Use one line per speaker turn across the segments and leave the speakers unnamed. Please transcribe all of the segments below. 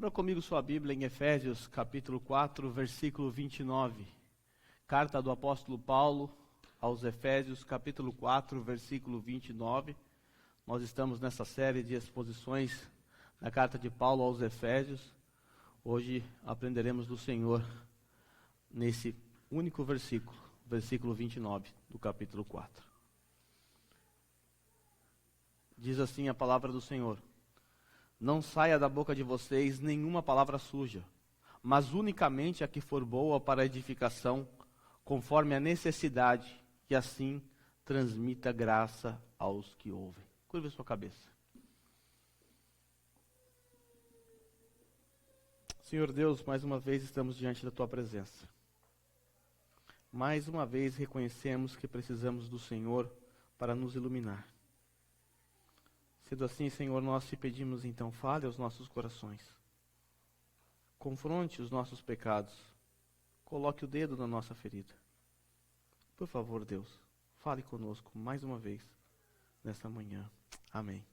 Abra comigo sua Bíblia em Efésios, capítulo 4, versículo 29. Carta do apóstolo Paulo aos Efésios, capítulo 4, versículo 29. Nós estamos nessa série de exposições da carta de Paulo aos Efésios. Hoje aprenderemos do Senhor nesse único versículo, versículo 29 do capítulo 4. Diz assim a palavra do Senhor: não saia da boca de vocês nenhuma palavra suja, mas unicamente a que for boa para edificação, conforme a necessidade, e assim transmita graça aos que ouvem. Curva a sua cabeça. Senhor Deus, mais uma vez estamos diante da Tua presença. Mais uma vez reconhecemos que precisamos do Senhor para nos iluminar. Sendo assim, Senhor, nós te pedimos então, fale aos nossos corações. Confronte os nossos pecados. Coloque o dedo na nossa ferida. Por favor, Deus, fale conosco mais uma vez nesta manhã. Amém.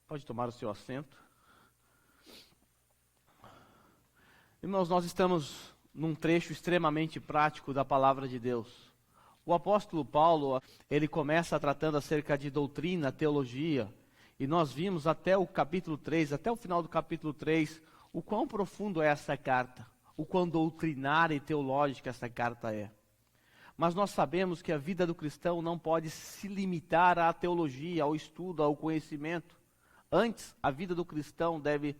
Pode tomar o seu assento. Irmãos, nós estamos num trecho extremamente prático da palavra de Deus. O apóstolo Paulo, ele começa tratando acerca de doutrina, teologia, e nós vimos até o capítulo 3, até o final do capítulo 3, o quão profundo é essa carta, o quão doutrinária e teológica essa carta é. Mas nós sabemos que a vida do cristão não pode se limitar à teologia, ao estudo, ao conhecimento. Antes, a vida do cristão deve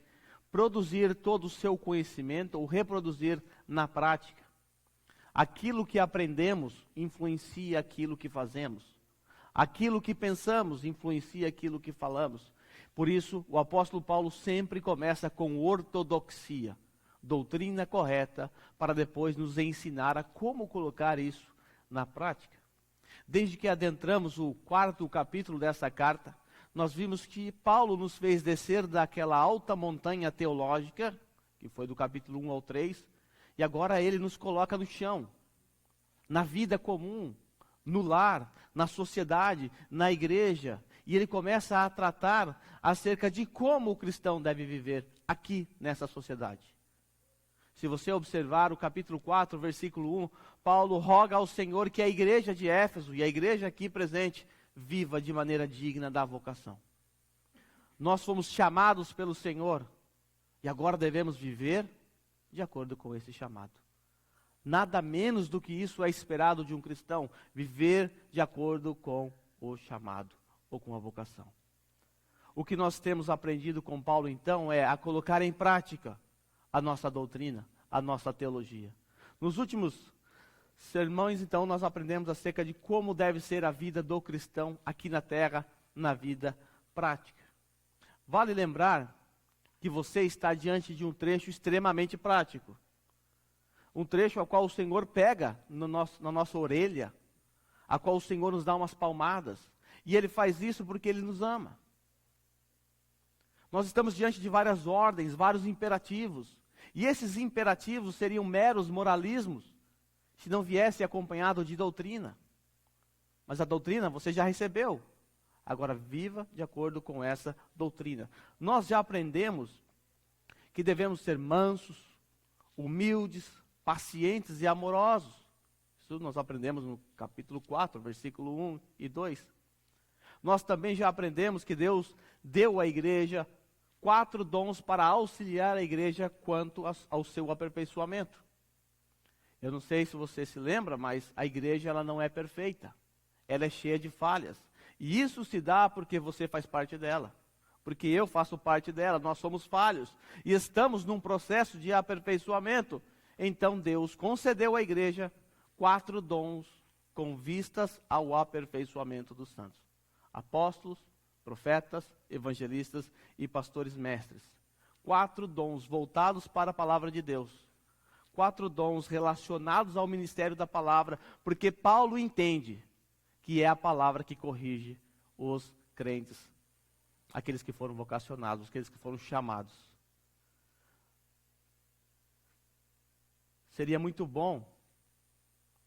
produzir todo o seu conhecimento ou reproduzir na prática. Aquilo que aprendemos influencia aquilo que fazemos. Aquilo que pensamos influencia aquilo que falamos. Por isso, o apóstolo Paulo sempre começa com ortodoxia, doutrina correta, para depois nos ensinar a como colocar isso na prática. Desde que adentramos o 4º capítulo dessa carta, nós vimos que Paulo nos fez descer daquela alta montanha teológica, que foi do capítulo 1 ao 3, e agora ele nos coloca no chão, na vida comum, no lar, na sociedade, na igreja. E ele começa a tratar acerca de como o cristão deve viver aqui nessa sociedade. Se você observar o capítulo 4, versículo 1, Paulo roga ao Senhor que a igreja de Éfeso, e a igreja aqui presente, viva de maneira digna da vocação. Nós fomos chamados pelo Senhor, e agora devemos viver de acordo com esse chamado. Nada menos do que isso é esperado de um cristão, viver de acordo com o chamado ou com a vocação. O que nós temos aprendido com Paulo então é a colocar em prática a nossa doutrina, a nossa teologia. Nos últimos sermões então nós aprendemos acerca de como deve ser a vida do cristão aqui na terra, na vida prática. Vale lembrar que você está diante de um trecho extremamente prático. Um trecho ao qual o Senhor pega na nossa orelha, a qual o Senhor nos dá umas palmadas. E Ele faz isso porque Ele nos ama. Nós estamos diante de várias ordens, vários imperativos. E esses imperativos seriam meros moralismos, se não viesse acompanhado de doutrina. Mas a doutrina você já recebeu. Agora viva de acordo com essa doutrina. Nós já aprendemos que devemos ser mansos, humildes, pacientes e amorosos. Isso nós aprendemos no capítulo 4, versículo 1 e 2. Nós também já aprendemos que Deus deu à igreja 4 dons para auxiliar a igreja quanto ao seu aperfeiçoamento. Eu não sei se você se lembra, mas a igreja ela não é perfeita. Ela é cheia de falhas. E isso se dá porque você faz parte dela. Porque eu faço parte dela, nós somos falhos. E estamos num processo de aperfeiçoamento. Então Deus concedeu à igreja 4 dons com vistas ao aperfeiçoamento dos santos: apóstolos, profetas, evangelistas e pastores mestres. 4 dons voltados para a palavra de Deus. 4 dons relacionados ao ministério da palavra, porque Paulo entende que é a palavra que corrige os crentes, aqueles que foram vocacionados, aqueles que foram chamados. Seria muito bom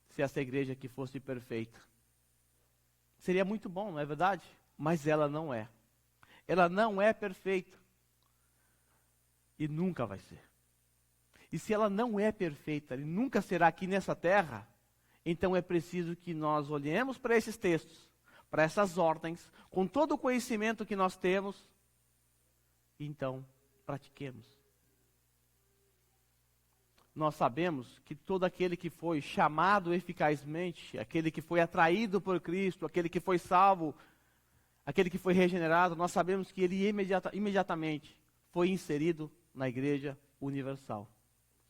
se essa igreja aqui fosse perfeita. Seria muito bom, não é verdade? Mas ela não é. Ela não é perfeita. E nunca vai ser. E se ela não é perfeita e nunca será aqui nessa terra, então é preciso que nós olhemos para esses textos, para essas ordens, com todo o conhecimento que nós temos, e então pratiquemos. Nós sabemos que todo aquele que foi chamado eficazmente, aquele que foi atraído por Cristo, aquele que foi salvo, aquele que foi regenerado, nós sabemos que ele imediatamente foi inserido na igreja universal.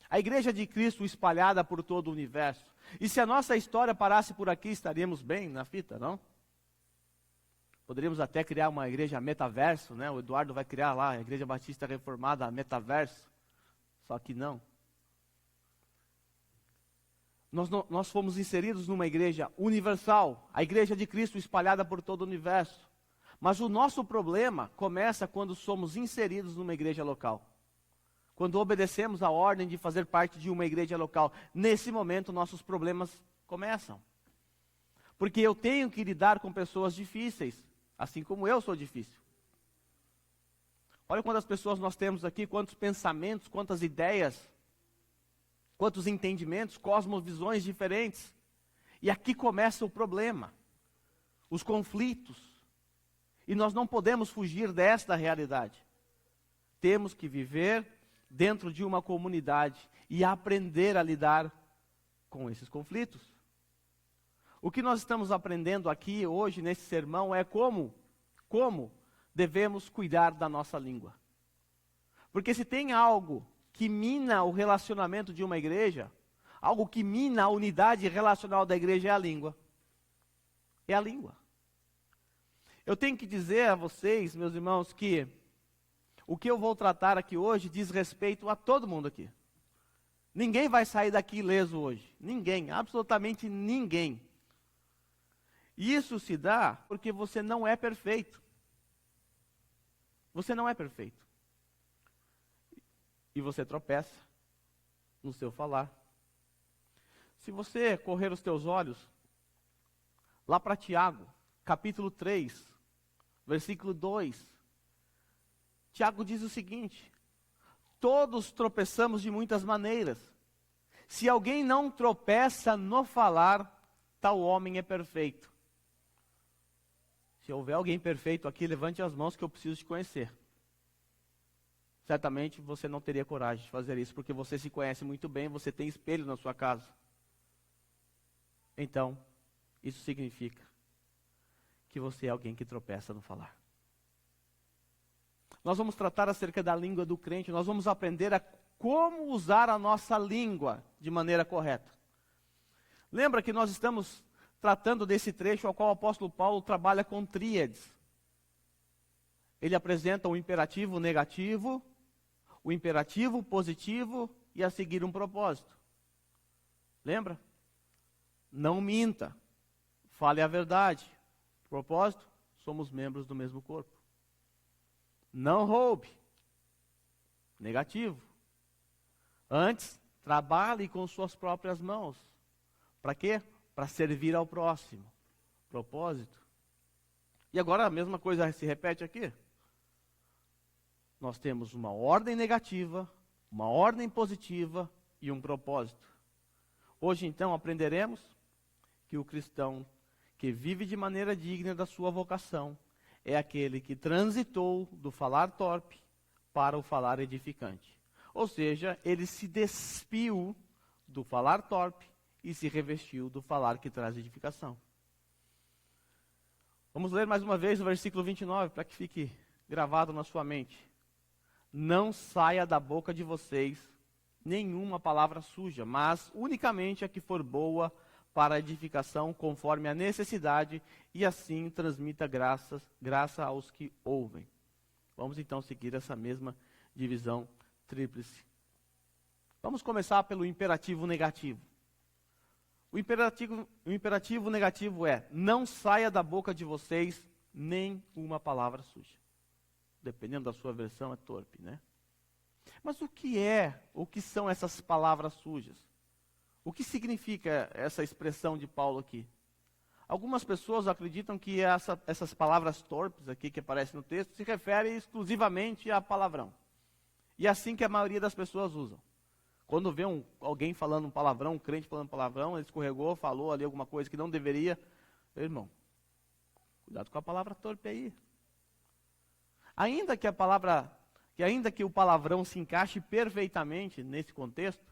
A igreja de Cristo espalhada por todo o universo. E se a nossa história parasse por aqui, estaríamos bem na fita, não? Poderíamos até criar uma igreja metaverso, né? O Eduardo vai criar lá, a Igreja Batista Reformada Metaverso. Só que não. Nós fomos inseridos numa igreja universal, a igreja de Cristo espalhada por todo o universo. Mas o nosso problema começa quando somos inseridos numa igreja local. Quando obedecemos a ordem de fazer parte de uma igreja local. Nesse momento, nossos problemas começam. Porque eu tenho que lidar com pessoas difíceis, assim como eu sou difícil. Olha quantas pessoas nós temos aqui, quantos pensamentos, quantas ideias, quantos entendimentos, cosmovisões diferentes. E aqui começa o problema, os conflitos. E nós não podemos fugir desta realidade. Temos que viver dentro de uma comunidade e aprender a lidar com esses conflitos. O que nós estamos aprendendo aqui hoje nesse sermão é como devemos cuidar da nossa língua. Porque se tem algo que mina o relacionamento de uma igreja, algo que mina a unidade relacional da igreja é a língua. É a língua. Eu tenho que dizer a vocês, meus irmãos, que o que eu vou tratar aqui hoje diz respeito a todo mundo aqui. Ninguém vai sair daqui ileso hoje. Ninguém, absolutamente ninguém. E isso se dá porque você não é perfeito. Você não é perfeito. E você tropeça no seu falar. Se você correr os teus olhos lá para Tiago, capítulo 3, versículo 2. Tiago diz o seguinte: todos tropeçamos de muitas maneiras. Se alguém não tropeça no falar, tal homem é perfeito. Se houver alguém perfeito aqui, levante as mãos que eu preciso te conhecer. Certamente você não teria coragem de fazer isso, porque você se conhece muito bem, você tem espelho na sua casa. Então, isso significa que você é alguém que tropeça no falar. Nós vamos tratar acerca da língua do crente, nós vamos aprender a como usar a nossa língua de maneira correta. Lembra que nós estamos tratando desse trecho ao qual o apóstolo Paulo trabalha com tríades. Ele apresenta o imperativo negativo, o imperativo positivo e a seguir um propósito. Lembra? Não minta, fale a verdade. Propósito, somos membros do mesmo corpo. Não roube. Negativo. Antes, trabalhe com suas próprias mãos. Para quê? Para servir ao próximo. Propósito. E agora a mesma coisa se repete aqui. Nós temos uma ordem negativa, uma ordem positiva e um propósito. Hoje então aprenderemos que o cristão que vive de maneira digna da sua vocação é aquele que transitou do falar torpe para o falar edificante. Ou seja, ele se despiu do falar torpe e se revestiu do falar que traz edificação. Vamos ler mais uma vez o versículo 29, para que fique gravado na sua mente. Não saia da boca de vocês nenhuma palavra suja, mas unicamente a que for boa para a edificação, conforme a necessidade, e assim transmita graça aos que ouvem. Vamos então seguir essa mesma divisão tríplice. Vamos começar pelo imperativo negativo. O imperativo negativo é: não saia da boca de vocês nem uma palavra suja. Dependendo da sua versão, é torpe, né? Mas o que são essas palavras sujas? O que significa essa expressão de Paulo aqui? Algumas pessoas acreditam que essas palavras torpes aqui que aparecem no texto se referem exclusivamente a palavrão. E é assim que a maioria das pessoas usam. Quando vê alguém falando um palavrão, um crente falando palavrão, ele escorregou, falou ali alguma coisa que não deveria. Irmão, cuidado com a palavra torpe aí. Ainda que o palavrão se encaixe perfeitamente nesse contexto,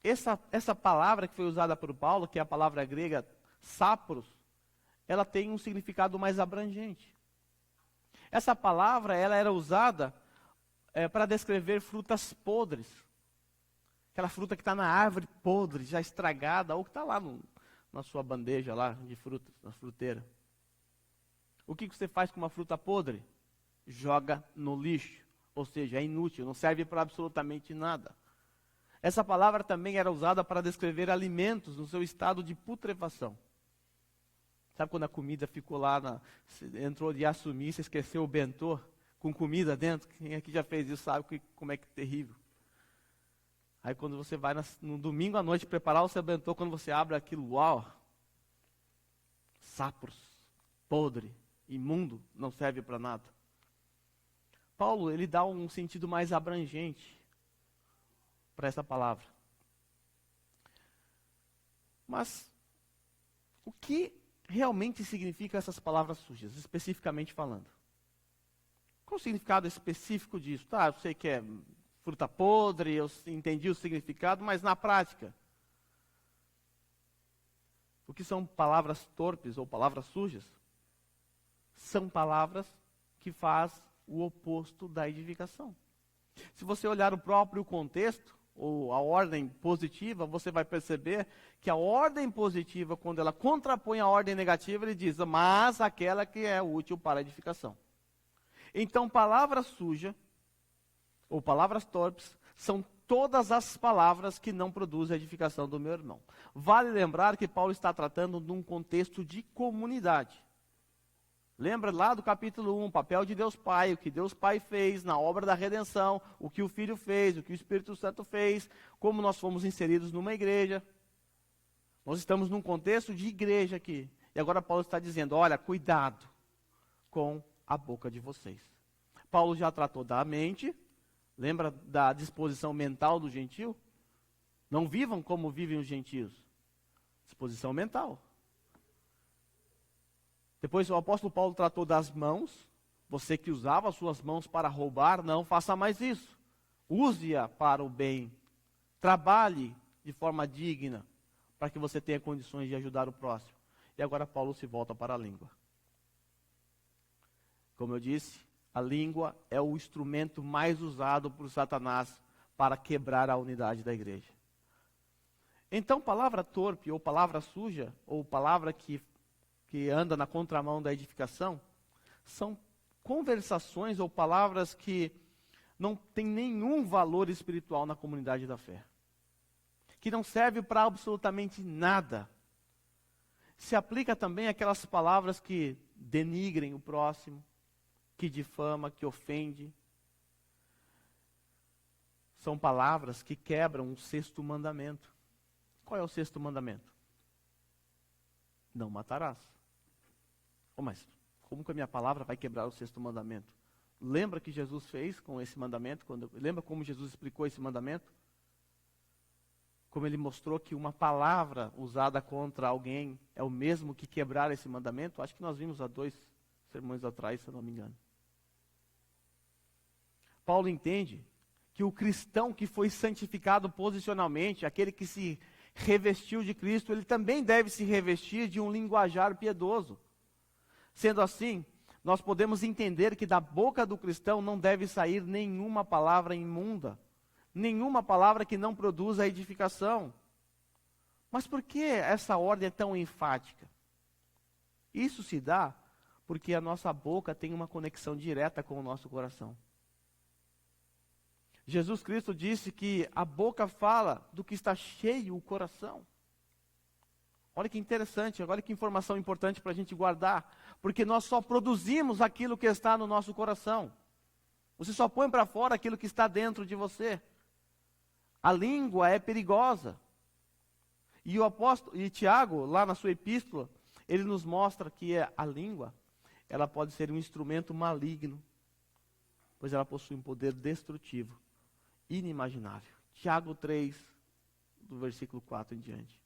essa palavra que foi usada por Paulo, que é a palavra grega sapros, ela tem um significado mais abrangente. Essa palavra ela era usada para descrever frutas podres. Aquela fruta que está na árvore podre, já estragada, ou que está lá na sua bandeja lá de frutas, na fruteira. O que você faz com uma fruta podre? Joga no lixo, ou seja, é inútil, não serve para absolutamente nada. Essa palavra também era usada para descrever alimentos no seu estado de putrefação. Sabe quando a comida ficou lá, entrou de assumir, você esqueceu o bentô com comida dentro? Quem aqui já fez isso sabe como é que é terrível. Aí quando você vai no domingo à noite preparar o seu bentô, quando você abre aquilo, uau, sapros, podre, imundo, não serve para nada. Paulo, ele dá um sentido mais abrangente para essa palavra. Mas, o que realmente significa essas palavras sujas, especificamente falando? Qual o significado específico disso? Tá, eu sei que é fruta podre, eu entendi o significado, mas na prática, o que são palavras torpes ou palavras sujas? São palavras que fazem o oposto da edificação. Se você olhar o próprio contexto, ou a ordem positiva, você vai perceber que a ordem positiva, quando ela contrapõe a ordem negativa, ele diz, mas aquela que é útil para a edificação. Então, palavra suja, ou palavras torpes, são todas as palavras que não produzem a edificação do meu irmão. Vale lembrar que Paulo está tratando de um contexto de comunidade. Lembra lá do capítulo 1, o papel de Deus Pai, o que Deus Pai fez na obra da redenção, o que o Filho fez, o que o Espírito Santo fez, como nós fomos inseridos numa igreja. Nós estamos num contexto de igreja aqui. E agora Paulo está dizendo, olha, cuidado com a boca de vocês. Paulo já tratou da mente. Lembra da disposição mental do gentio? Não vivam como vivem os gentios. Disposição mental. Depois o apóstolo Paulo tratou das mãos. Você que usava as suas mãos para roubar, não faça mais isso. Use-a para o bem. Trabalhe de forma digna, para que você tenha condições de ajudar o próximo. E agora Paulo se volta para a língua. Como eu disse, a língua é o instrumento mais usado por Satanás para quebrar a unidade da igreja. Então, palavra torpe, ou palavra suja, ou palavra que anda na contramão da edificação, são conversações ou palavras que não têm nenhum valor espiritual na comunidade da fé. Que não serve para absolutamente nada. Se aplica também aquelas palavras que denigrem o próximo, que difama, que ofende. São palavras que quebram o 6º mandamento. Qual é o 6º mandamento? Não matarás. Oh, mas como que a minha palavra vai quebrar o 6º mandamento? Lembra que Jesus fez com esse mandamento? Lembra como Jesus explicou esse mandamento? Como ele mostrou que uma palavra usada contra alguém é o mesmo que quebrar esse mandamento? Acho que nós vimos há 2 sermões atrás, se eu não me engano. Paulo entende que o cristão que foi santificado posicionalmente, aquele que se revestiu de Cristo, ele também deve se revestir de um linguajar piedoso. Sendo assim, nós podemos entender que da boca do cristão não deve sair nenhuma palavra imunda, nenhuma palavra que não produza edificação. Mas por que essa ordem é tão enfática? Isso se dá porque a nossa boca tem uma conexão direta com o nosso coração. Jesus Cristo disse que a boca fala do que está cheio o coração. Olha que interessante, olha que informação importante para a gente guardar. Porque nós só produzimos aquilo que está no nosso coração. Você só põe para fora aquilo que está dentro de você. A língua é perigosa. E o apóstolo, e Tiago, lá na sua epístola, ele nos mostra que a língua, ela pode ser um instrumento maligno. pois ela possui um poder destrutivo, inimaginável. Tiago 3, do versículo 4 em diante.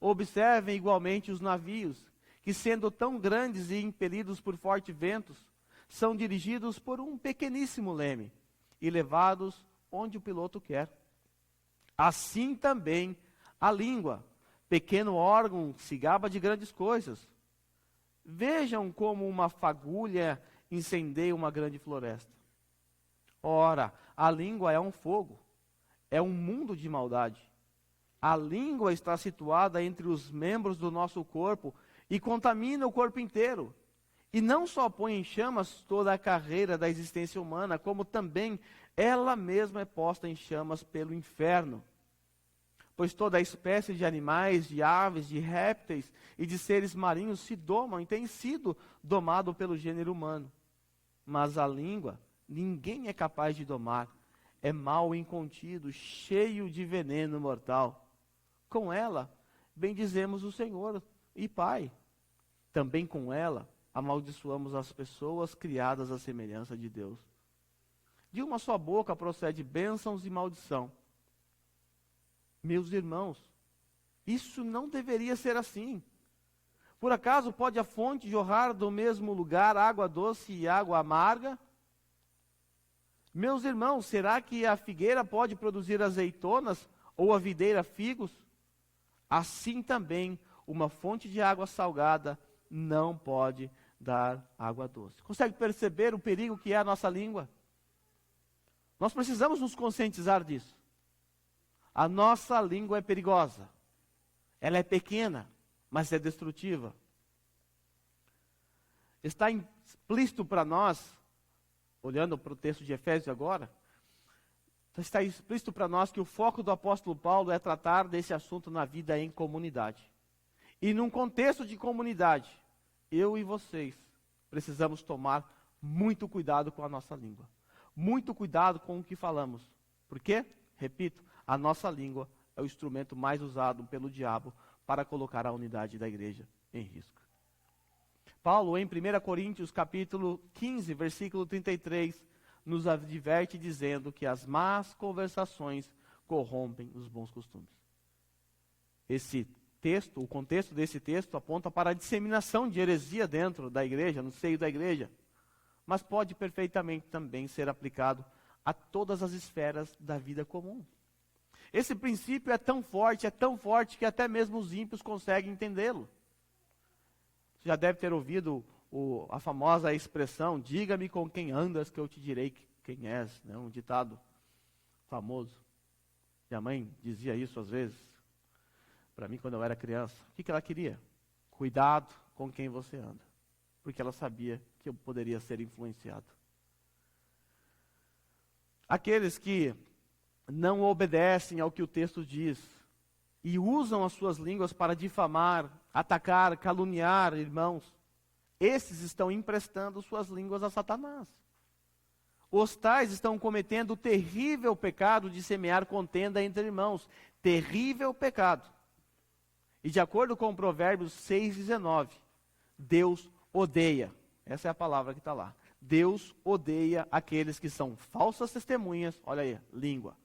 Observem igualmente os navios, que sendo tão grandes e impelidos por fortes ventos, são dirigidos por um pequeníssimo leme e levados onde o piloto quer. Assim também a língua, pequeno órgão, se gaba de grandes coisas. Vejam como uma fagulha incendeia uma grande floresta. Ora, a língua é um fogo, é um mundo de maldade. A língua está situada entre os membros do nosso corpo e contamina o corpo inteiro. E não só põe em chamas toda a carreira da existência humana, como também ela mesma é posta em chamas pelo inferno. Pois toda a espécie de animais, de aves, de répteis e de seres marinhos se domam e têm sido domados pelo gênero humano. Mas a língua, ninguém é capaz de domar. É mal incontido, cheio de veneno mortal. Com ela, bendizemos o Senhor e Pai. Também com ela, amaldiçoamos as pessoas criadas à semelhança de Deus. De uma só boca procede bênçãos e maldição. Meus irmãos, isso não deveria ser assim. Por acaso pode a fonte jorrar do mesmo lugar água doce e água amarga? Meus irmãos, será que a figueira pode produzir azeitonas ou a videira figos? Assim também, uma fonte de água salgada não pode dar água doce. Consegue perceber o perigo que é a nossa língua? Nós precisamos nos conscientizar disso. A nossa língua é perigosa. Ela é pequena, mas é destrutiva. Está explícito para nós, olhando para o texto de Efésios agora, está explícito para nós que o foco do apóstolo Paulo é tratar desse assunto na vida em comunidade. E num contexto de comunidade, eu e vocês precisamos tomar muito cuidado com a nossa língua. Muito cuidado com o que falamos. Por quê? Repito, a nossa língua é o instrumento mais usado pelo diabo para colocar a unidade da igreja em risco. Paulo, em 1 Coríntios capítulo 15, versículo 33, nos adverte dizendo que as más conversações corrompem os bons costumes. Esse texto, o contexto desse texto aponta para a disseminação de heresia dentro da igreja, no seio da igreja, mas pode perfeitamente também ser aplicado a todas as esferas da vida comum. Esse princípio é tão forte que até mesmo os ímpios conseguem entendê-lo. Você já deve ter ouvido a famosa expressão, diga-me com quem andas que eu te direi quem és, né? Um ditado famoso. Minha mãe dizia isso às vezes, para mim quando eu era criança. O que ela queria? Cuidado com quem você anda, porque ela sabia que eu poderia ser influenciado. Aqueles que não obedecem ao que o texto diz e usam as suas línguas para difamar, atacar, caluniar irmãos, esses estão emprestando suas línguas a Satanás. Os tais estão cometendo o terrível pecado de semear contenda entre irmãos. Terrível pecado. E de acordo com Provérbios 6,19, Deus odeia, essa é a palavra que está lá, Deus odeia aqueles que são falsas testemunhas, olha aí, língua,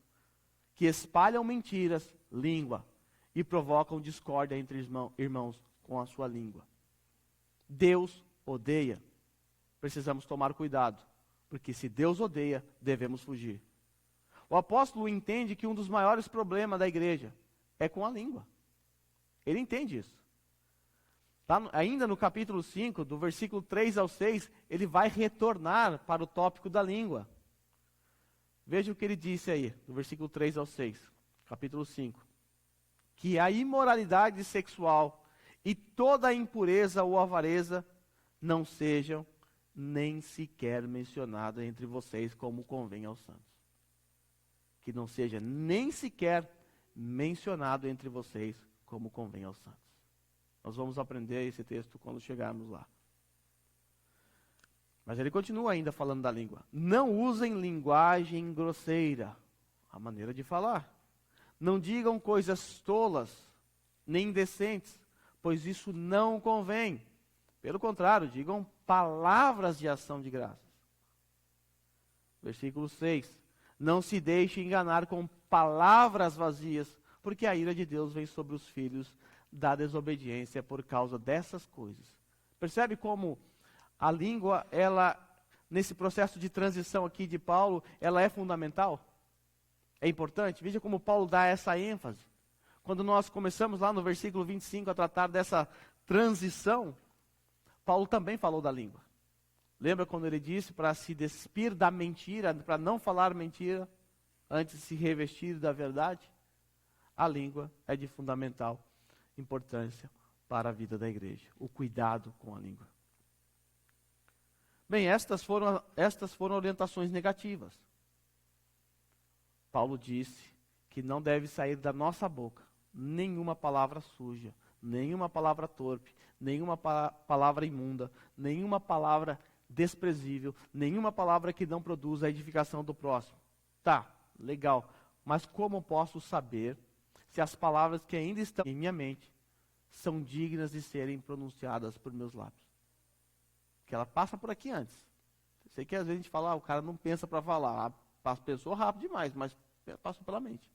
que espalham mentiras, língua, e provocam discórdia entre irmãos com a sua língua. Deus odeia. Precisamos tomar cuidado, porque se Deus odeia, devemos fugir. O apóstolo entende que um dos maiores problemas da igreja é com a língua. Ele entende isso. Ainda no capítulo 5, do versículo 3 ao 6, ele vai retornar para o tópico da língua. Veja o que ele disse aí, do versículo 3 ao 6, capítulo 5. Que a imoralidade sexual e toda a impureza ou avareza não sejam nem sequer mencionadas entre vocês como convém aos santos. Que não seja nem sequer mencionado entre vocês como convém aos santos. Nós vamos aprender esse texto quando chegarmos lá. Mas ele continua ainda falando da língua. Não usem linguagem grosseira, a maneira de falar. Não digam coisas tolas, nem indecentes, pois isso não convém. Pelo contrário, digam palavras de ação de graças. Versículo 6. Não se deixe enganar com palavras vazias, porque a ira de Deus vem sobre os filhos da desobediência por causa dessas coisas. Percebe como a língua, ela, nesse processo de transição aqui de Paulo, ela é fundamental? É importante? Veja como Paulo dá essa ênfase. Quando nós começamos lá no versículo 25 a tratar dessa transição, Paulo também falou da língua. Lembra quando ele disse para se despir da mentira, para não falar mentira, antes de se revestir da verdade? A língua é de fundamental importância para a vida da igreja. O cuidado com a língua. Bem, estas foram orientações negativas. Paulo disse que não deve sair da nossa boca nenhuma palavra suja, nenhuma palavra torpe, nenhuma palavra imunda, nenhuma palavra desprezível, nenhuma palavra que não produza a edificação do próximo. Tá, legal, mas como posso saber se as palavras que ainda estão em minha mente são dignas de serem pronunciadas por meus lábios? Que ela passa por aqui antes. Sei que às vezes a gente fala, o cara não pensa para falar, pensou rápido demais, mas passou pela mente.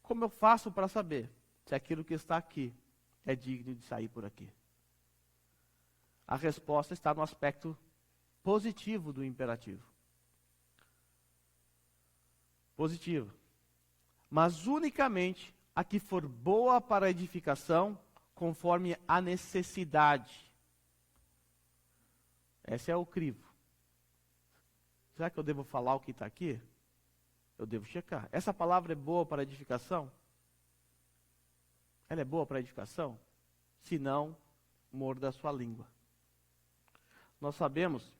Como eu faço para saber se aquilo que está aqui é digno de sair por aqui? A resposta está no aspecto positivo do imperativo. Positivo. Mas unicamente a que for boa para a edificação, conforme a necessidade. Esse é o crivo. Será que eu devo falar o que está aqui? Eu devo checar. Essa palavra é boa para a edificação? Ela é boa para a edificação? Se não, morda a sua língua. Nós sabemos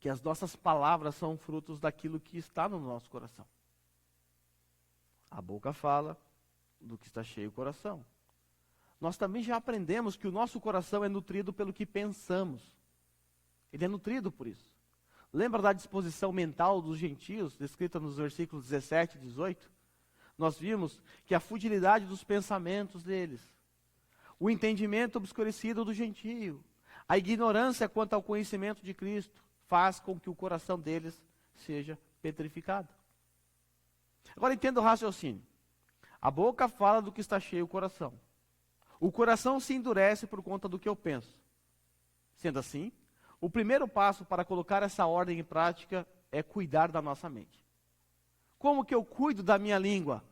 que as nossas palavras são frutos daquilo que está no nosso coração. A boca fala do que está cheio o coração. Nós também já aprendemos que o nosso coração é nutrido pelo que pensamos. Ele é nutrido por isso. Lembra da disposição mental dos gentios, descrita nos versículos 17 e 18? Nós vimos que a futilidade dos pensamentos deles, o entendimento obscurecido do gentio, a ignorância quanto ao conhecimento de Cristo, faz com que o coração deles seja petrificado. Agora entenda o raciocínio. A boca fala do que está cheio o coração. O coração se endurece por conta do que eu penso. Sendo assim, o primeiro passo para colocar essa ordem em prática é cuidar da nossa mente. Como que eu cuido da minha língua?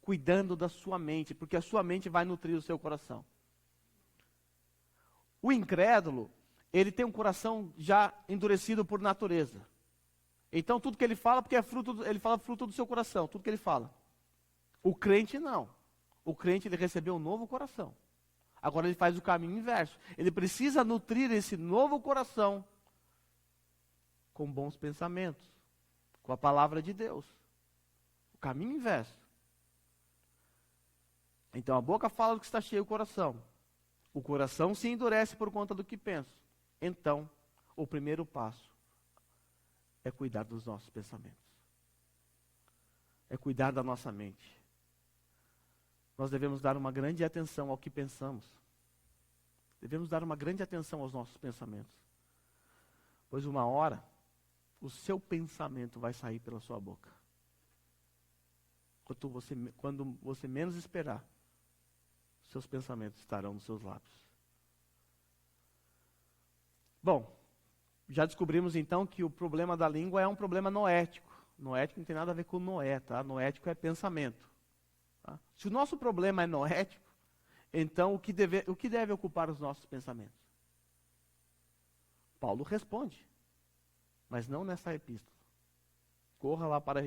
Cuidando da sua mente, porque a sua mente vai nutrir o seu coração. O incrédulo, ele tem um coração já endurecido por natureza. Então tudo que ele fala, porque ele fala fruto do seu coração, tudo que ele fala. O crente não. O crente, ele recebeu um novo coração. Agora ele faz o caminho inverso. Ele precisa nutrir esse novo coração com bons pensamentos, com a palavra de Deus. O caminho inverso. Então a boca fala do que está cheio o coração. O coração se endurece por conta do que penso. Então, o primeiro passo é cuidar dos nossos pensamentos. É cuidar da nossa mente. Nós devemos dar uma grande atenção ao que pensamos. Devemos dar uma grande atenção aos nossos pensamentos. Pois uma hora, o seu pensamento vai sair pela sua boca. Quando você menos esperar, seus pensamentos estarão nos seus lábios. Bom, já descobrimos então que o problema da língua é um problema noético. Noético não tem nada a ver com Noé, tá? Noético é pensamento. Tá? Se o nosso problema é noético, então o que deve ocupar os nossos pensamentos? Paulo responde, mas não nessa epístola. Corra lá para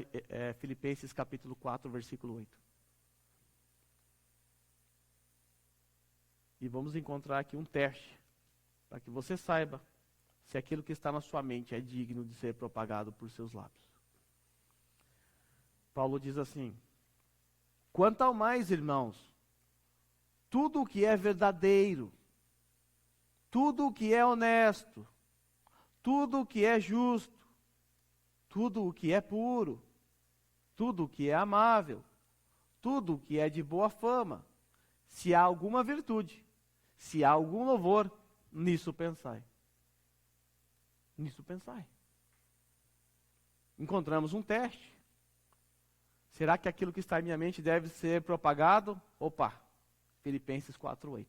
Filipenses capítulo 4, versículo 8. E vamos encontrar aqui um teste, para que você saiba se aquilo que está na sua mente é digno de ser propagado por seus lábios. Paulo diz assim: quanto ao mais, irmãos, tudo o que é verdadeiro, tudo o que é honesto, tudo o que é justo, tudo o que é puro, tudo o que é amável, tudo o que é de boa fama, se há alguma virtude, se há algum louvor, nisso pensai. Nisso pensai. encontramos um teste. Será que aquilo que está em minha mente deve ser propagado? Opa, Filipenses 4:8.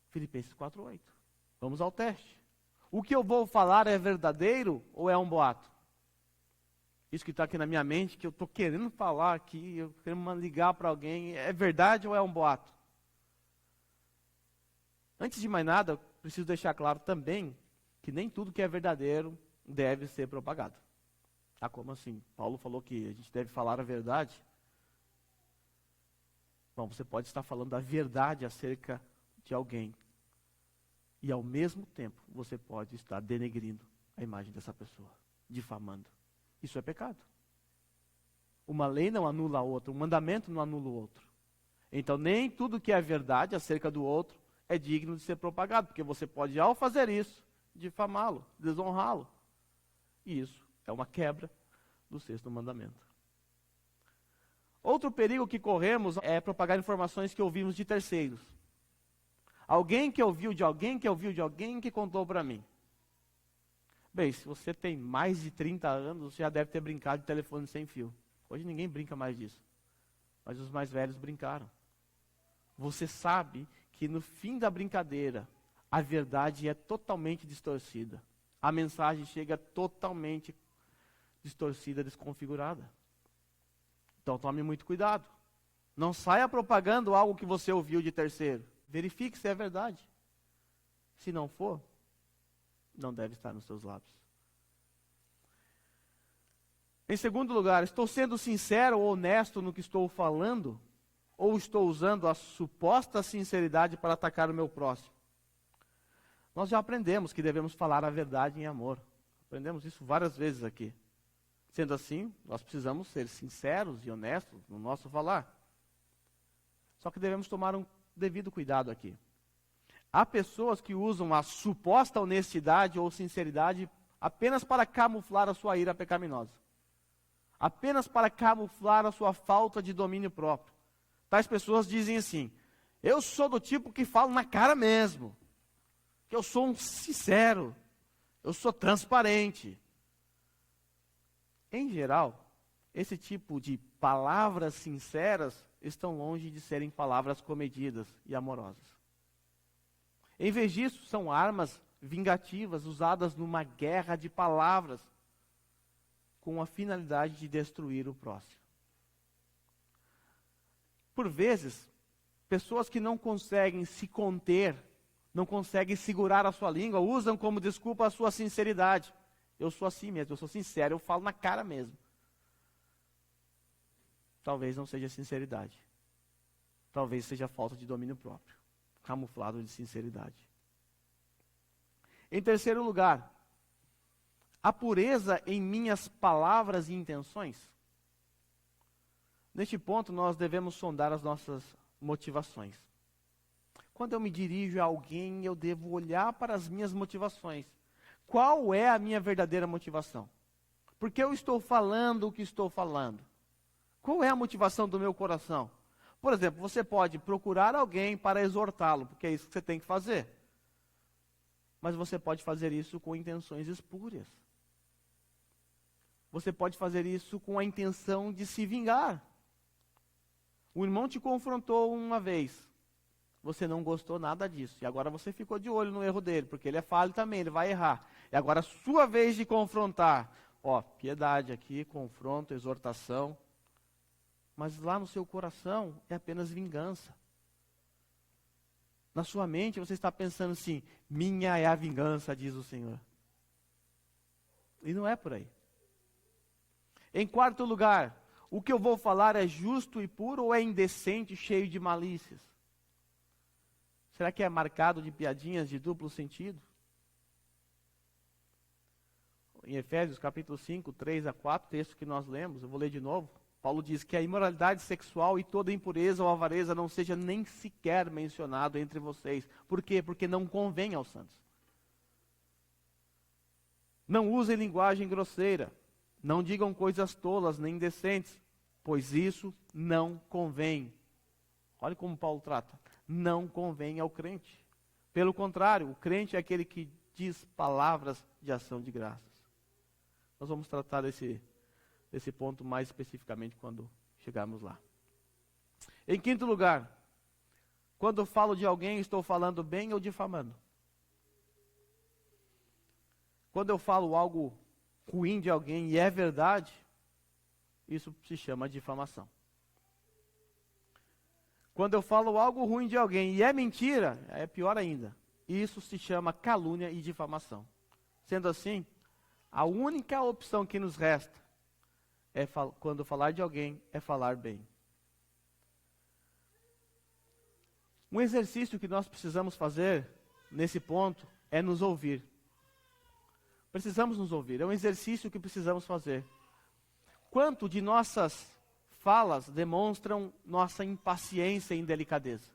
Filipenses 4:8. Vamos ao teste. O que eu vou falar é verdadeiro ou é um boato? Isso que está aqui na minha mente, que eu estou querendo falar aqui, eu quero ligar para alguém, é verdade ou é um boato? Antes de mais nada, eu preciso deixar claro também que nem tudo que é verdadeiro deve ser propagado. Ah, como assim? Paulo falou que a gente deve falar a verdade. Bom, você pode estar falando a verdade acerca de alguém. E ao mesmo tempo, você pode estar denegrindo a imagem dessa pessoa, difamando. Isso é pecado. Uma lei não anula a outra, um mandamento não anula o outro. Então, nem tudo que é verdade acerca do outro é digno de ser propagado, porque você pode, ao fazer isso, difamá-lo, desonrá-lo. E isso é uma quebra do sexto mandamento. Outro perigo que corremos é propagar informações que ouvimos de terceiros. Alguém que ouviu de alguém, que ouviu de alguém, que contou para mim. Bem, se você tem mais de 30 anos, você já deve ter brincado de telefone sem fio. Hoje ninguém brinca mais disso. Mas os mais velhos brincaram. Você sabe que no fim da brincadeira, a verdade é totalmente distorcida. A mensagem chega totalmente distorcida, desconfigurada. Então tome muito cuidado. Não saia propagando algo que você ouviu de terceiro. Verifique se é verdade. Se não for, não deve estar nos seus lábios. Em segundo lugar, estou sendo sincero ou honesto no que estou falando? Ou estou usando a suposta sinceridade para atacar o meu próximo? Nós já aprendemos que devemos falar a verdade em amor. Aprendemos isso várias vezes aqui. Sendo assim, nós precisamos ser sinceros e honestos no nosso falar. Só que devemos tomar um devido cuidado aqui. Há pessoas que usam a suposta honestidade ou sinceridade apenas para camuflar a sua ira pecaminosa. Apenas para camuflar a sua falta de domínio próprio. Tais pessoas dizem assim: eu sou do tipo que falo na cara mesmo. Que eu sou um sincero. Eu sou transparente. Em geral, esse tipo de palavras sinceras estão longe de serem palavras comedidas e amorosas. Em vez disso, são armas vingativas usadas numa guerra de palavras com a finalidade de destruir o próximo. Por vezes, pessoas que não conseguem se conter, não conseguem segurar a sua língua, usam como desculpa a sua sinceridade. Eu sou assim mesmo, eu sou sincero, eu falo na cara mesmo. Talvez não seja sinceridade. Talvez seja falta de domínio próprio, camuflado de sinceridade. Em terceiro lugar, a pureza em minhas palavras e intenções. Neste ponto, nós devemos sondar as nossas motivações. Quando eu me dirijo a alguém, eu devo olhar para as minhas motivações. Qual é a minha verdadeira motivação? Por que eu estou falando o que estou falando? Qual é a motivação do meu coração? Por exemplo, você pode procurar alguém para exortá-lo, porque é isso que você tem que fazer. Mas você pode fazer isso com intenções espúrias. Você pode fazer isso com a intenção de se vingar. O irmão te confrontou uma vez. Você não gostou nada disso. E agora você ficou de olho no erro dele, porque ele é falho também, ele vai errar. E agora a sua vez de confrontar. Ó, piedade aqui, confronto, exortação. Mas lá no seu coração é apenas vingança. Na sua mente você está pensando assim: minha é a vingança, diz o Senhor. E não é por aí. Em quarto lugar, o que eu vou falar é justo e puro ou é indecente, cheio de malícias? Será que é marcado de piadinhas de duplo sentido? Em Efésios capítulo 5, 3 a 4, texto que nós lemos, eu vou ler de novo. Paulo diz que a imoralidade sexual e toda impureza ou avareza não seja nem sequer mencionado entre vocês. Por quê? Porque não convém aos santos. Não usem linguagem grosseira. Não digam coisas tolas nem indecentes, pois isso não convém. Olha como Paulo trata. Não convém ao crente. Pelo contrário, o crente é aquele que diz palavras de ação de graças. Nós vamos tratar desse ponto mais especificamente quando chegarmos lá. Em quinto lugar, quando eu falo de alguém, estou falando bem ou difamando? Quando eu falo algo ruim de alguém e é verdade, isso se chama difamação. Quando eu falo algo ruim de alguém e é mentira, é pior ainda. Isso se chama calúnia e difamação. Sendo assim, a única opção que nos resta é quando falar de alguém é falar bem. Um exercício que nós precisamos fazer nesse ponto é nos ouvir. Precisamos nos ouvir, é um exercício que precisamos fazer. Quanto de nossas falas demonstram nossa impaciência e indelicadeza?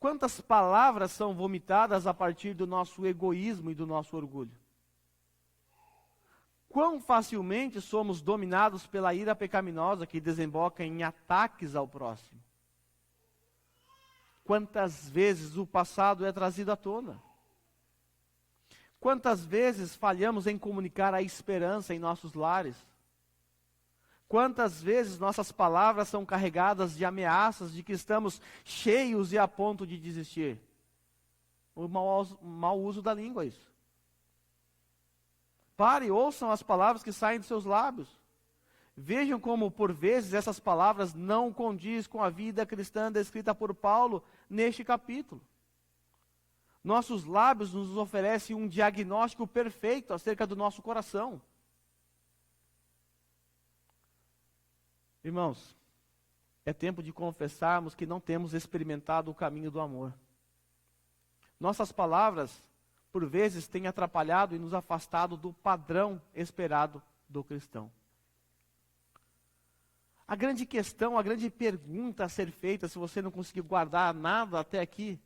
Quantas palavras são vomitadas a partir do nosso egoísmo e do nosso orgulho? Quão facilmente somos dominados pela ira pecaminosa que desemboca em ataques ao próximo? Quantas vezes o passado é trazido à tona? Quantas vezes falhamos em comunicar a esperança em nossos lares? Quantas vezes nossas palavras são carregadas de ameaças de que estamos cheios e a ponto de desistir? O mau uso da língua, isso. Pare e ouçam as palavras que saem dos seus lábios. Vejam como, por vezes, essas palavras não condiz com a vida cristã descrita por Paulo neste capítulo. Nossos lábios nos oferecem um diagnóstico perfeito acerca do nosso coração. Irmãos, é tempo de confessarmos que não temos experimentado o caminho do amor. Nossas palavras, por vezes, têm atrapalhado e nos afastado do padrão esperado do cristão. A grande questão, a grande pergunta a ser feita, se você não conseguiu guardar nada até aqui,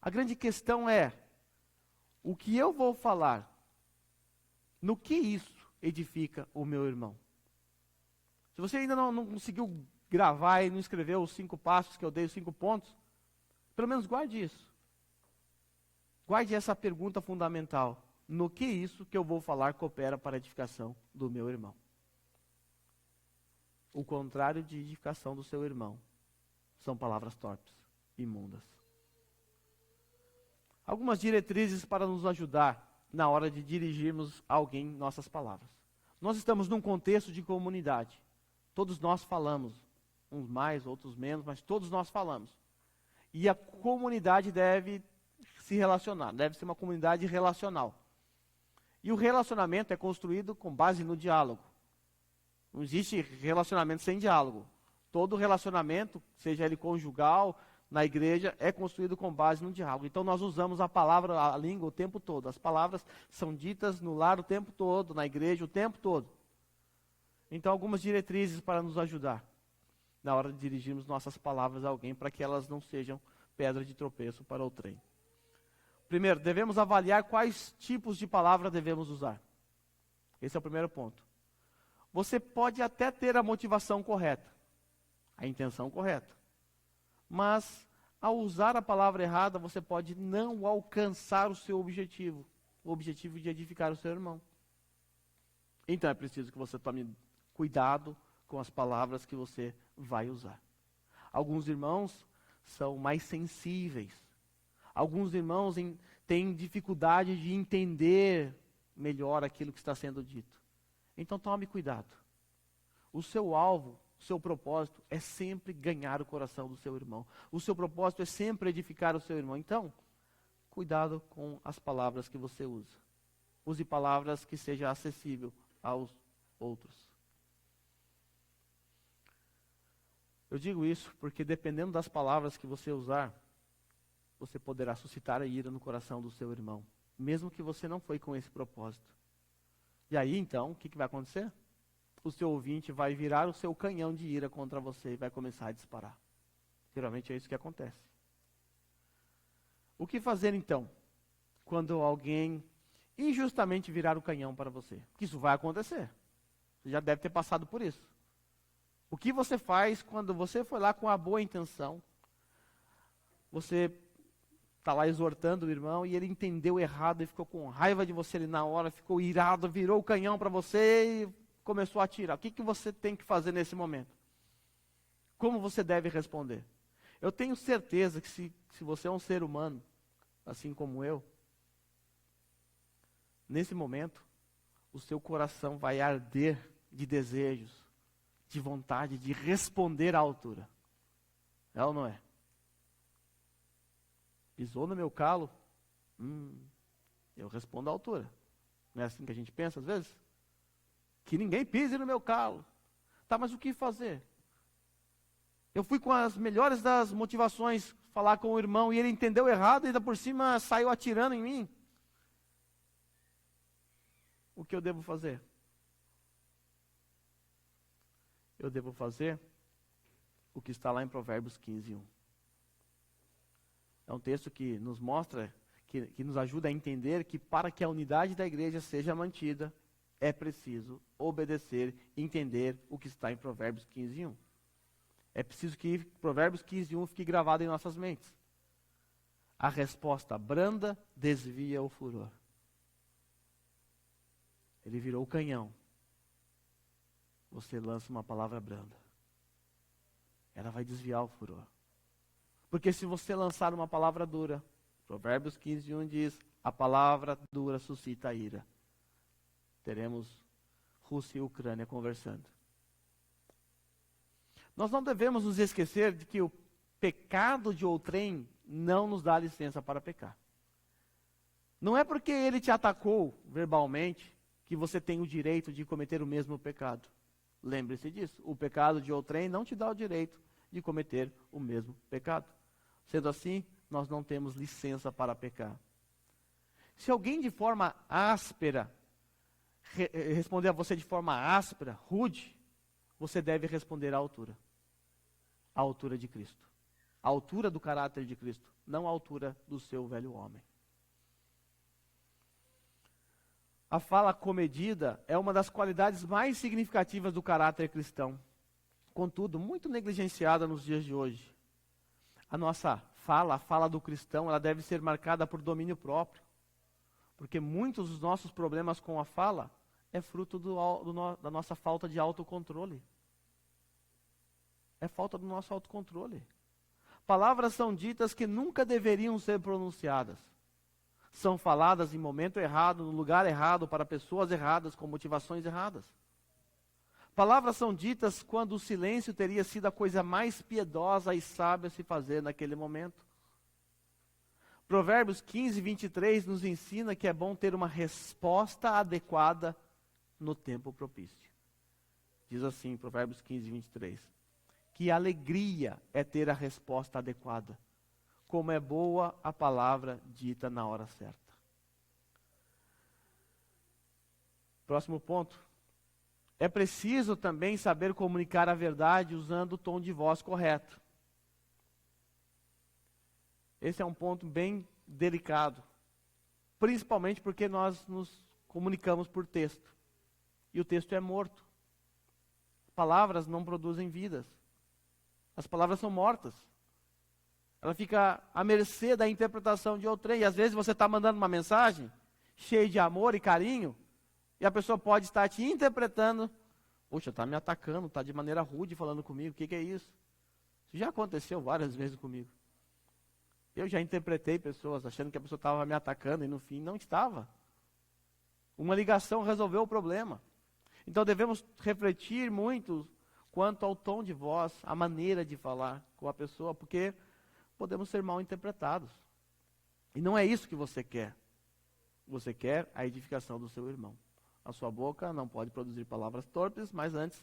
a grande questão é, o que eu vou falar, no que isso edifica o meu irmão? Se você ainda não conseguiu gravar e não escreveu os 5 passos que eu dei, os 5 pontos, pelo menos guarde isso. Guarde essa pergunta fundamental. No que isso que eu vou falar coopera para a edificação do meu irmão? O contrário de edificação do seu irmão são palavras torpes, imundas. Algumas diretrizes para nos ajudar na hora de dirigirmos a alguém nossas palavras. Nós estamos num contexto de comunidade. Todos nós falamos, uns mais, outros menos, mas todos nós falamos. E a comunidade deve se relacionar, deve ser uma comunidade relacional. E o relacionamento é construído com base no diálogo. Não existe relacionamento sem diálogo. Todo relacionamento, seja ele conjugal, na igreja, é construído com base no diálogo. Então nós usamos a palavra, a língua o tempo todo. As palavras são ditas no lar o tempo todo, na igreja o tempo todo. Então algumas diretrizes para nos ajudar na hora de dirigirmos nossas palavras a alguém, para que elas não sejam pedra de tropeço para o trem. Primeiro, devemos avaliar quais tipos de palavra devemos usar. Esse é o primeiro ponto. Você pode até ter a motivação correta, a intenção correta. Mas, ao usar a palavra errada, você pode não alcançar o seu objetivo. O objetivo de edificar o seu irmão. Então é preciso que você tome cuidado com as palavras que você vai usar. Alguns irmãos são mais sensíveis. Alguns irmãos têm dificuldade de entender melhor aquilo que está sendo dito. Então tome cuidado. O seu alvo, o seu propósito é sempre ganhar o coração do seu irmão. O seu propósito é sempre edificar o seu irmão. Então, cuidado com as palavras que você usa. Use palavras que sejam acessíveis aos outros. Eu digo isso porque dependendo das palavras que você usar, você poderá suscitar a ira no coração do seu irmão, mesmo que você não foi com esse propósito. E aí, então, o que vai acontecer? O seu ouvinte vai virar o seu canhão de ira contra você e vai começar a disparar. Geralmente é isso que acontece. O que fazer, então, quando alguém injustamente virar o canhão para você? Porque isso vai acontecer. Você já deve ter passado por isso. O que você faz quando você foi lá com a boa intenção, você está lá exortando o irmão e ele entendeu errado e ficou com raiva de você ali na hora, ficou irado, virou o canhão para você e começou a atirar. O que você tem que fazer nesse momento? Como você deve responder? Eu tenho certeza que se você é um ser humano, assim como eu, nesse momento, o seu coração vai arder de desejos, de vontade de responder à altura. É ou não é? Pisou no meu calo? Eu respondo à altura. Não é assim que a gente pensa às vezes? Que ninguém pise no meu calo. Tá, mas o que fazer? Eu fui com as melhores das motivações falar com o irmão e ele entendeu errado e ainda por cima saiu atirando em mim. O que eu devo fazer? Eu devo fazer o que está lá em Provérbios 15:1. É um texto que nos mostra, que nos ajuda a entender que para que a unidade da igreja seja mantida, é preciso obedecer e entender o que está em Provérbios 15:1. É preciso que Provérbios 15:1 fique gravado em nossas mentes. A resposta branda desvia o furor. Ele virou o canhão. Você lança uma palavra branda. Ela vai desviar o furor. Porque se você lançar uma palavra dura, Provérbios 15:1 diz, a palavra dura suscita ira. Teremos Rússia e Ucrânia conversando. Nós não devemos nos esquecer de que o pecado de outrem não nos dá licença para pecar. Não é porque ele te atacou verbalmente que você tem o direito de cometer o mesmo pecado. Lembre-se disso. O pecado de outrem não te dá o direito de cometer o mesmo pecado. Sendo assim, nós não temos licença para pecar. Se alguém de forma áspera responder a você de forma áspera, rude, você deve responder à altura. À altura de Cristo. À altura do caráter de Cristo, não à altura do seu velho homem. A fala comedida é uma das qualidades mais significativas do caráter cristão. Contudo, muito negligenciada nos dias de hoje. A nossa fala, a fala do cristão, ela deve ser marcada por domínio próprio. Porque muitos dos nossos problemas com a fala é fruto da nossa falta de autocontrole. É falta do nosso autocontrole. Palavras são ditas que nunca deveriam ser pronunciadas. São faladas em momento errado, no lugar errado, para pessoas erradas, com motivações erradas. Palavras são ditas quando o silêncio teria sido a coisa mais piedosa e sábia a se fazer naquele momento. Provérbios 15:23 nos ensina que é bom ter uma resposta adequada no tempo propício. Diz assim, Provérbios 15:23, que alegria é ter a resposta adequada, como é boa a palavra dita na hora certa. Próximo ponto. É preciso também saber comunicar a verdade usando o tom de voz correto. Esse é um ponto bem delicado, principalmente porque nós nos comunicamos por texto, e o texto é morto. Palavras não produzem vidas. As palavras são mortas. Ela fica à mercê da interpretação de outrem. E às vezes você está mandando uma mensagem cheia de amor e carinho, e a pessoa pode estar te interpretando. Poxa, está me atacando, está de maneira rude falando comigo. O que é isso? Isso já aconteceu várias vezes comigo. Eu já interpretei pessoas achando que a pessoa estava me atacando e no fim não estava. Uma ligação resolveu o problema. Então devemos refletir muito quanto ao tom de voz, a maneira de falar com a pessoa, porque podemos ser mal interpretados. E não é isso que você quer. Você quer a edificação do seu irmão. A sua boca não pode produzir palavras torpes, mas antes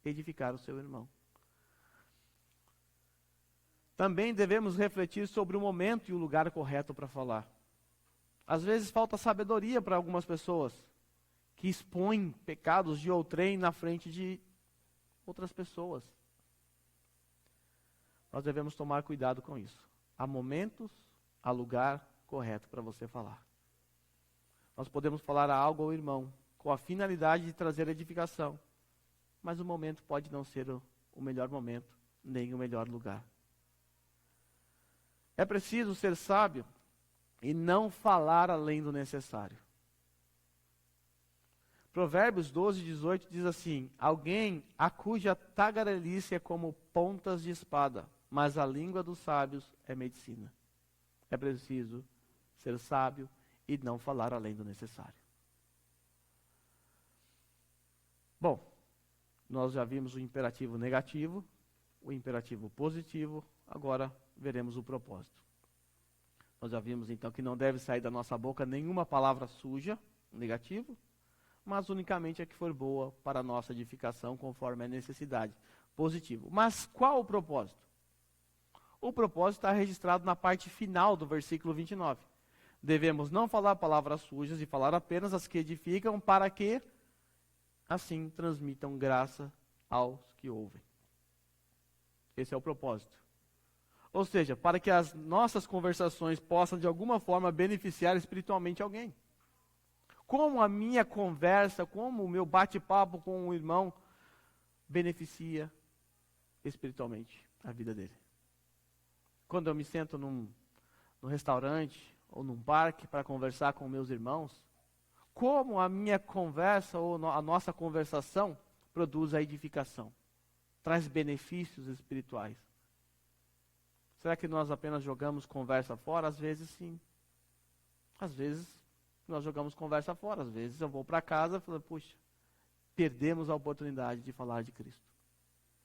edificar o seu irmão. Também devemos refletir sobre o momento e o lugar correto para falar. Às vezes falta sabedoria para algumas pessoas que expõem pecados de outrem na frente de outras pessoas. Nós devemos tomar cuidado com isso. Há momentos, há lugar correto para você falar. Nós podemos falar algo ao irmão com a finalidade de trazer edificação, mas o momento pode não ser o melhor momento, nem o melhor lugar. É preciso ser sábio e não falar além do necessário. Provérbios 12:18 diz assim: alguém a cuja tagarelice é como pontas de espada, mas a língua dos sábios é medicina. É preciso ser sábio e não falar além do necessário. Bom, nós já vimos o imperativo negativo, o imperativo positivo, agora veremos o propósito. Nós já vimos então que não deve sair da nossa boca nenhuma palavra suja, negativo, mas unicamente a que for boa para a nossa edificação, conforme a necessidade, positivo. Mas qual o propósito? O propósito está registrado na parte final do versículo 29. Devemos não falar palavras sujas e falar apenas as que edificam, para que assim transmitam graça aos que ouvem. Esse é o propósito. Ou seja, para que as nossas conversações possam de alguma forma beneficiar espiritualmente alguém. Como a minha conversa, como o meu bate-papo com um irmão beneficia espiritualmente a vida dele. Quando eu me sento num restaurante ou num parque para conversar com meus irmãos, como a minha conversa ou a nossa conversação produz a edificação, traz benefícios espirituais. Será que nós apenas jogamos conversa fora? Às vezes sim. Às vezes nós jogamos conversa fora. Às vezes eu vou para casa e falo, puxa, perdemos a oportunidade de falar de Cristo.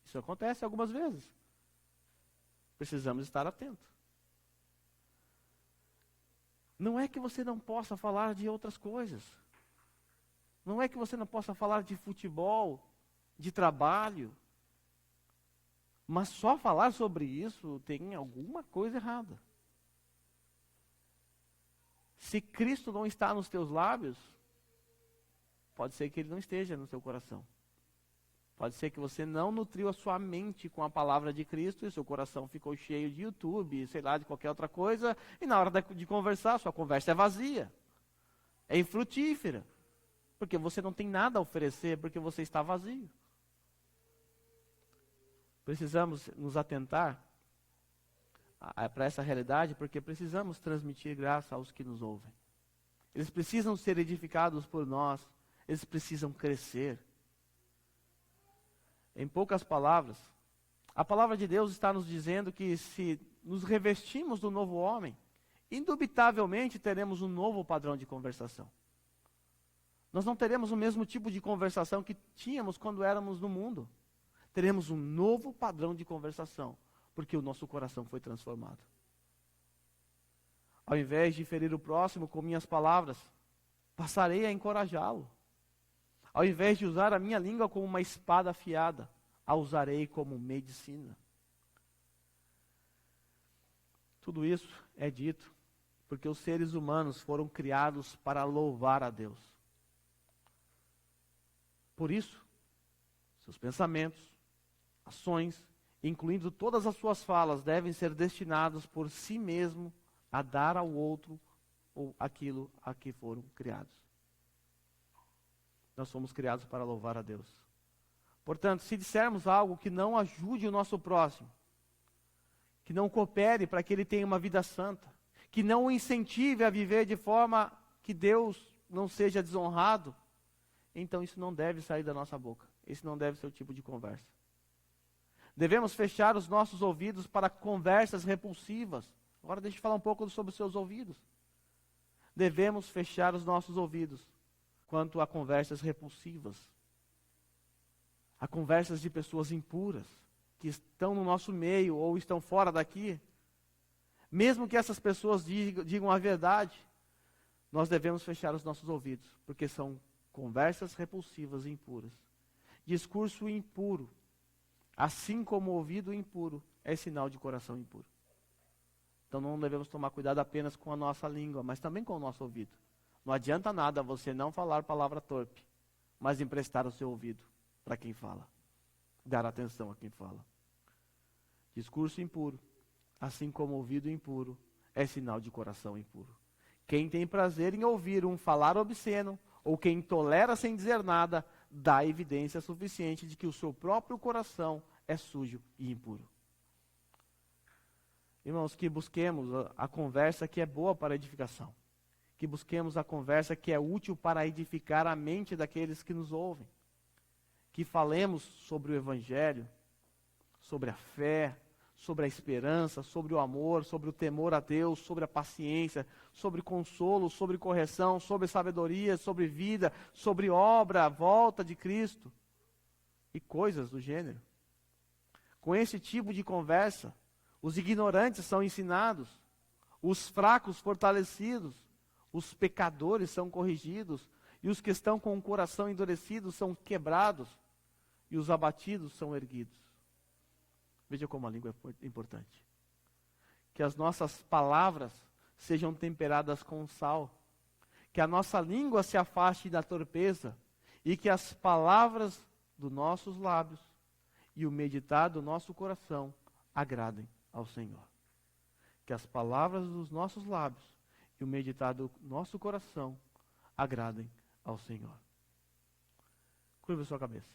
Isso acontece algumas vezes. Precisamos estar atentos. Não é que você não possa falar de outras coisas. Não é que você não possa falar de futebol, de trabalho. Mas só falar sobre isso tem alguma coisa errada. Se Cristo não está nos teus lábios, pode ser que Ele não esteja no seu coração. Pode ser que você não nutriu a sua mente com a palavra de Cristo e seu coração ficou cheio de YouTube, sei lá, de qualquer outra coisa, e na hora de conversar, sua conversa é vazia, é infrutífera, porque você não tem nada a oferecer, porque você está vazio. Precisamos nos atentar para essa realidade, porque precisamos transmitir graça aos que nos ouvem. Eles precisam ser edificados por nós, eles precisam crescer. Em poucas palavras, a palavra de Deus está nos dizendo que se nos revestimos do novo homem, indubitavelmente teremos um novo padrão de conversação. Nós não teremos o mesmo tipo de conversação que tínhamos quando éramos no mundo. Teremos um novo padrão de conversação, porque o nosso coração foi transformado. Ao invés de ferir o próximo com minhas palavras, passarei a encorajá-lo. Ao invés de usar a minha língua como uma espada afiada, a usarei como medicina. Tudo isso é dito porque os seres humanos foram criados para louvar a Deus. Por isso, seus pensamentos, ações, incluindo todas as suas falas, devem ser destinados por si mesmo a dar ao outro ou aquilo a que foram criados. Nós fomos criados para louvar a Deus. Portanto, se dissermos algo que não ajude o nosso próximo, que não coopere para que ele tenha uma vida santa, que não o incentive a viver de forma que Deus não seja desonrado, então isso não deve sair da nossa boca. Esse não deve ser o tipo de conversa. Devemos fechar os nossos ouvidos para conversas repulsivas. Agora deixa eu falar um pouco sobre os seus ouvidos. Devemos fechar os nossos ouvidos quanto a conversas repulsivas. A conversas de pessoas impuras, que estão no nosso meio ou estão fora daqui. Mesmo que essas pessoas digam a verdade, nós devemos fechar os nossos ouvidos, porque são conversas repulsivas e impuras. Discurso impuro, assim como ouvido impuro, é sinal de coração impuro. Então não devemos tomar cuidado apenas com a nossa língua, mas também com o nosso ouvido. Não adianta nada você não falar palavra torpe, mas emprestar o seu ouvido para quem fala. Dar atenção a quem fala. Discurso impuro, assim como ouvido impuro, é sinal de coração impuro. Quem tem prazer em ouvir um falar obsceno, ou quem tolera sem dizer nada, dá evidência suficiente de que o seu próprio coração é sujo e impuro. Irmãos, que busquemos a conversa que é boa para a edificação. Que busquemos a conversa que é útil para edificar a mente daqueles que nos ouvem. Que falemos sobre o Evangelho, sobre a fé, sobre a esperança, sobre o amor, sobre o temor a Deus, sobre a paciência, sobre consolo, sobre correção, sobre sabedoria, sobre vida, sobre obra, a volta de Cristo e coisas do gênero. Com esse tipo de conversa, os ignorantes são ensinados, os fracos fortalecidos, os pecadores são corrigidos, e os que estão com o coração endurecido são quebrados, e os abatidos são erguidos. Veja como a língua é importante. Que as nossas palavras sejam temperadas com sal, que a nossa língua se afaste da torpeza, e que as palavras dos nossos lábios e o meditar do nosso coração agradem ao Senhor. Que as palavras dos nossos lábios e o meditar do nosso coração agradem ao Senhor. Curva sua cabeça.